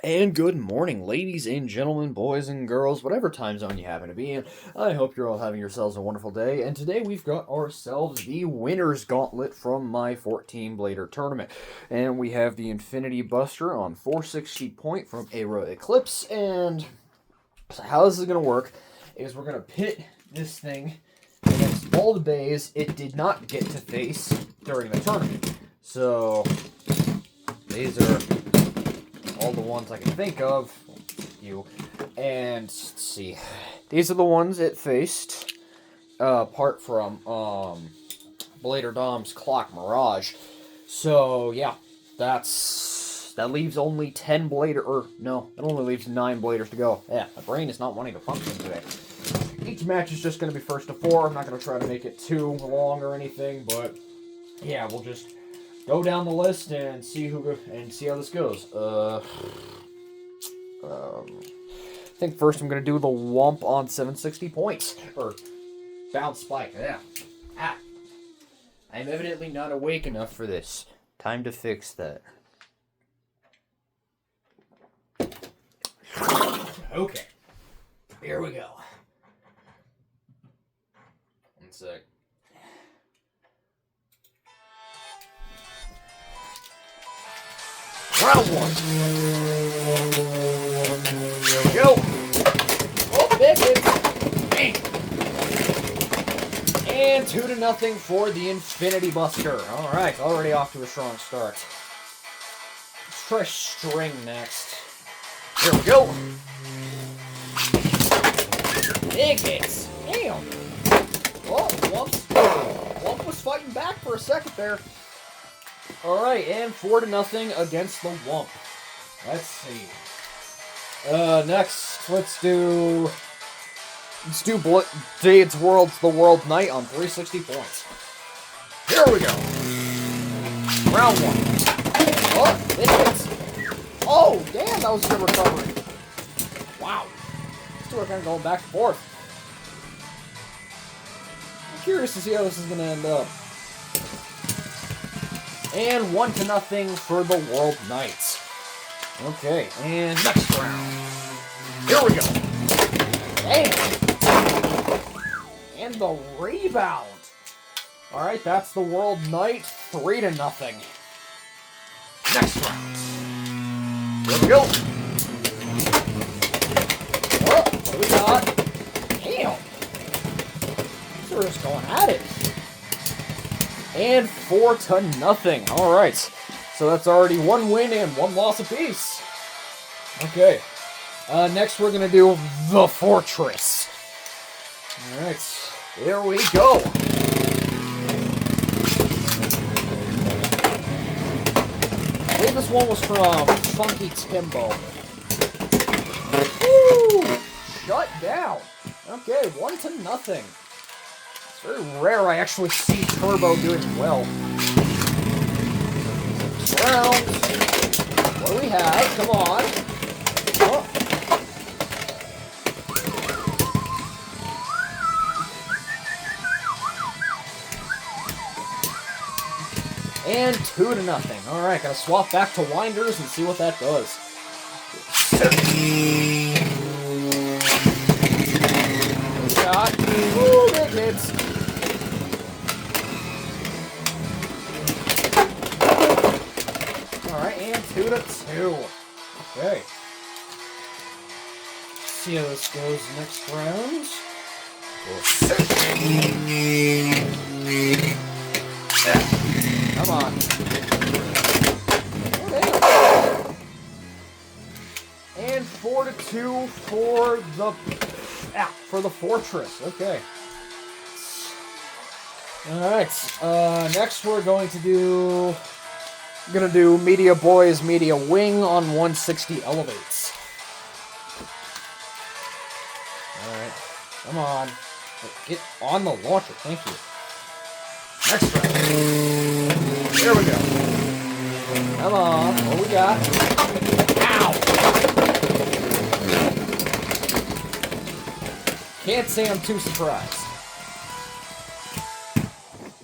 And good morning, ladies and gentlemen, boys and girls, whatever time zone you happen to be in. I hope you're all having yourselves a wonderful day. And today we've got ourselves the winner's gauntlet from my 14-blader tournament. And we have the Infinity Buster on 460 point from Aero Eclipse. And so how this is going to work is we're going to pit this thing against all the bays it did not get to face during the tournament. So these are all the ones I can think of. You. And let's see. These are the ones it faced. Apart from Blader Dom's Clock Mirage. So yeah, that leaves only 10 blader, or no, it only leaves 9 bladers to go. Yeah, my brain is not wanting to function today. Each match is just going to be first to 4. I'm not going to try to make it too long or anything, but yeah, we'll just go down the list and see how this goes. I think first I'm gonna do the Wump on 760 points or bounce spike. Yeah. I'm evidently not awake enough for this. Time to fix that. Okay. Here we go. One sec. Round 1. Here we go. Oh, big hit. And 2-0 for the Infinity Buster. Alright, already off to a strong start. Let's try string next. Here we go. Big hits. Damn. Oh, Wump was fighting back for a second there. Alright, and 4-0 against the Wump. Let's see. Next, let's do Dade's the World Knight on 360 points. Here we go. Round 1. Oh, it hits. Oh, damn, that was a good recovery. Wow. These two are kind of going back and forth. I'm curious to see how this is going to end up. And 1-0 for the World Knights. Okay, and next round. Here we go. Damn. And the rebound. Alright, that's the World Knight. 3-0. Next round. Here we go. Oh, what do we got? Damn. These are just going at it. And 4-0. Alright. So that's already 1 win and 1 loss apiece. Okay. Next we're going to do the Fortress. Alright. Here we go. I believe this one was from Funky Timbo. Woo! Shut down. Okay, 1-0. It's very rare I actually see Turbo doing well. Round. What do we have? Come on. Oh. And 2-0. Alright, gotta swap back to Winders and see what that does. Shot. Ooh, big hits. Alright, and 2-2. Okay. See how this goes next round. Come on. Oh, and 4-2 for the Fortress. Okay. Alright. Next we're going to do Media Boys, Media Wing on 160 elevates. Alright. Come on. Get on the launcher. Thank you. Next round. Here we go. Come on. What we got? Ow! Can't say I'm too surprised.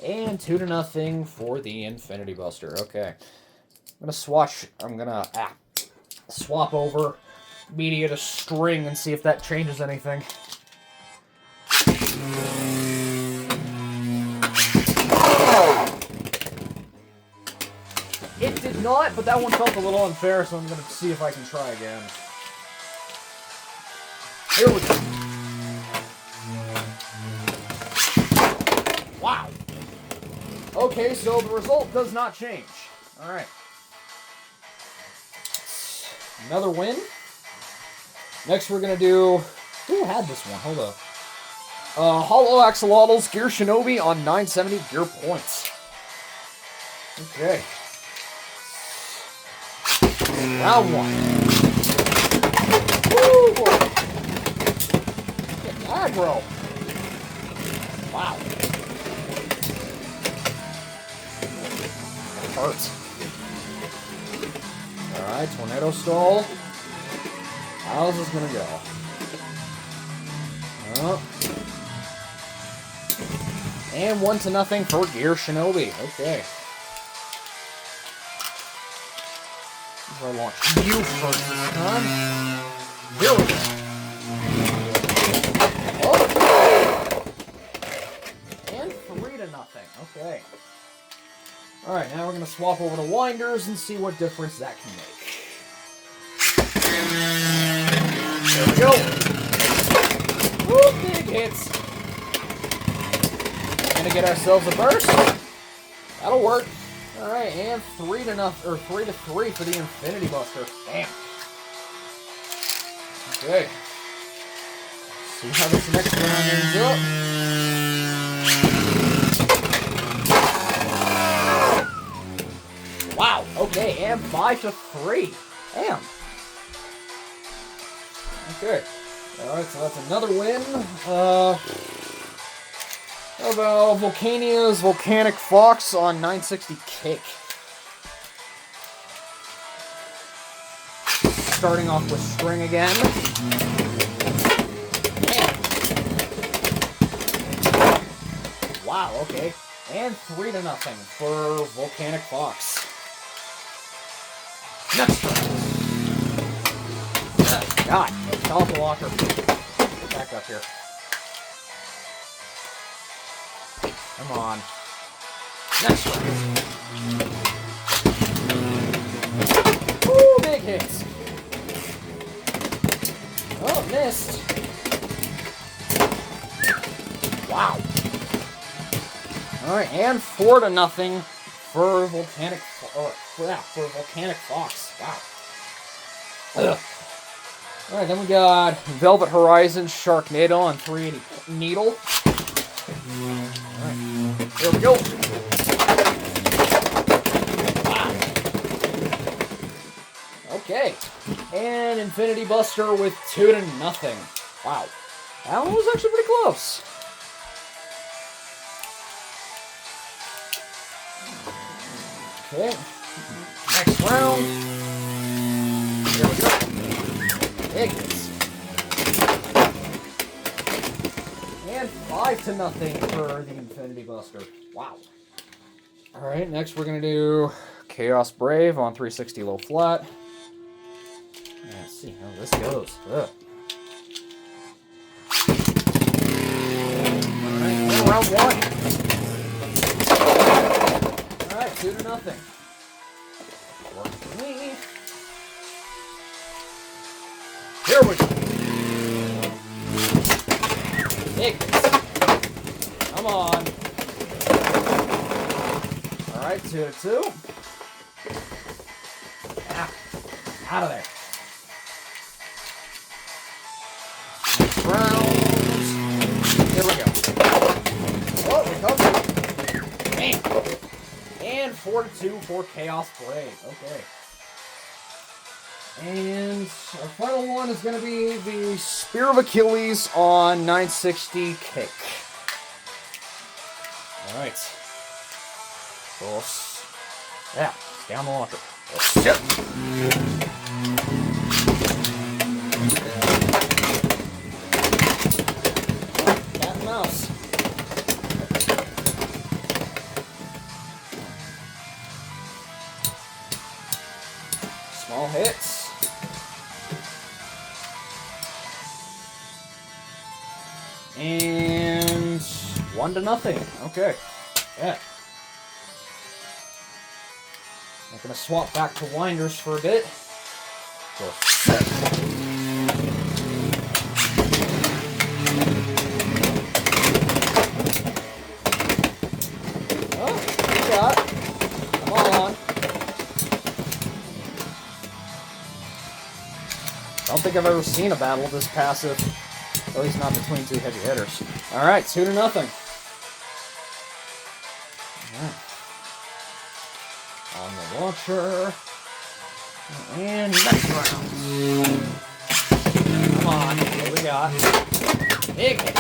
And 2-0 for the Infinity Buster. Okay. I'm gonna swatch. I'm gonna swap over media to string and see if that changes anything. It did not, but that one felt a little unfair, so I'm going to see if I can try again. Here we go. Wow. Okay, so the result does not change. Alright. Another win. Next we're going to do... Who had this one? Hold up. Hollow Axolotls Gear Shinobi on 970 gear points. Okay. Round one. Woo! Get aggro. Wow. That hurts. Alright, Tornado Stall. How's this gonna go? And 1-0 for Gear Shinobi. Okay. I'll launch you first this time. Here we go. Oh. And 3-0. Okay. Alright, now we're going to swap over to Winders and see what difference that can make. There we go. Woo, big hits. Gonna get ourselves a burst. That'll work. Alright, and 3-3 for the Infinity Buster. Damn. Okay. See how this next round ends up. Wow, okay, and 5-3. Damn. Okay. Alright, so that's another win. How about Volcania's Volcanic Fox on 960 kick? Starting off with string again. Man. Wow, okay. And 3-0 for Volcanic Fox. Next one. God, top blocker. Back up here. Come on. Next one. Woo, big hits. Oh, missed. Wow. Alright, and 4-0 for Volcanic Fox. Wow. Ugh. Alright, then we got Velvet Horizon Sharknado on 380 Needle. Alright, here we go. Wow. Okay. And Infinity Buster with 2-0. Wow. That one was actually pretty close. Okay. Next round. Here we go. Big hits. And 5-0 for the Infinity Buster. Wow. Alright, next we're going to do Chaos Brave on 360 low flat. Let's see how this goes. Ugh. Alright, round one. Alright, 2-0. Works for me. Here we go. Big. Come on. Alright, 2-2. Ah, out of there. Next round. Here we go. Oh, recovery. Bam. And 4-2 for Chaos Brave. Okay. And our final one is going to be the Spear of Achilles on 960 kick. Alright. So, yeah, down the launcher. Cat and mouse. Small hits. 1-0. Okay. Yeah. I'm gonna swap back to winders for a bit. Go. Oh, you got it. Come on. I don't think I've ever seen a battle this passive. At least not between two heavy hitters. Alright, 2-0. Alright. On the launcher. And next round. Come on, what do we got? Big hit.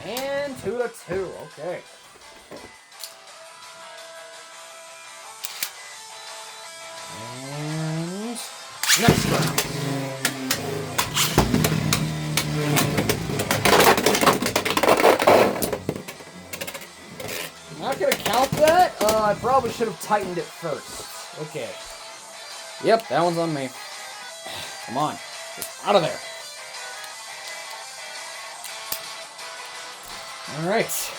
And 2-2, okay. And next round. Not gonna count that. I probably should have tightened it first. Okay. Yep, that one's on me. Come on. Get out of there. Alright.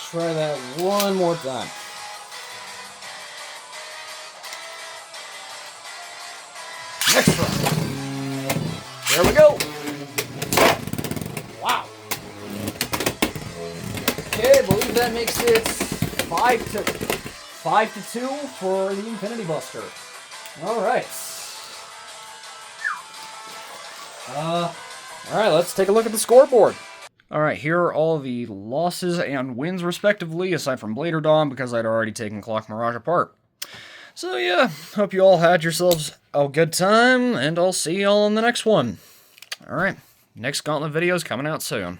Try that one more time. Next round. There we go. Wow. Okay, I believe that makes it 5-2 for the Infinity Buster. Alright. Alright, let's take a look at the scoreboard. Alright, here are all the losses and wins respectively, aside from Blader Dawn, because I'd already taken Clock Mirage apart. So yeah, hope you all had yourselves a good time, and I'll see y'all in the next one. Alright, next Gauntlet video is coming out soon.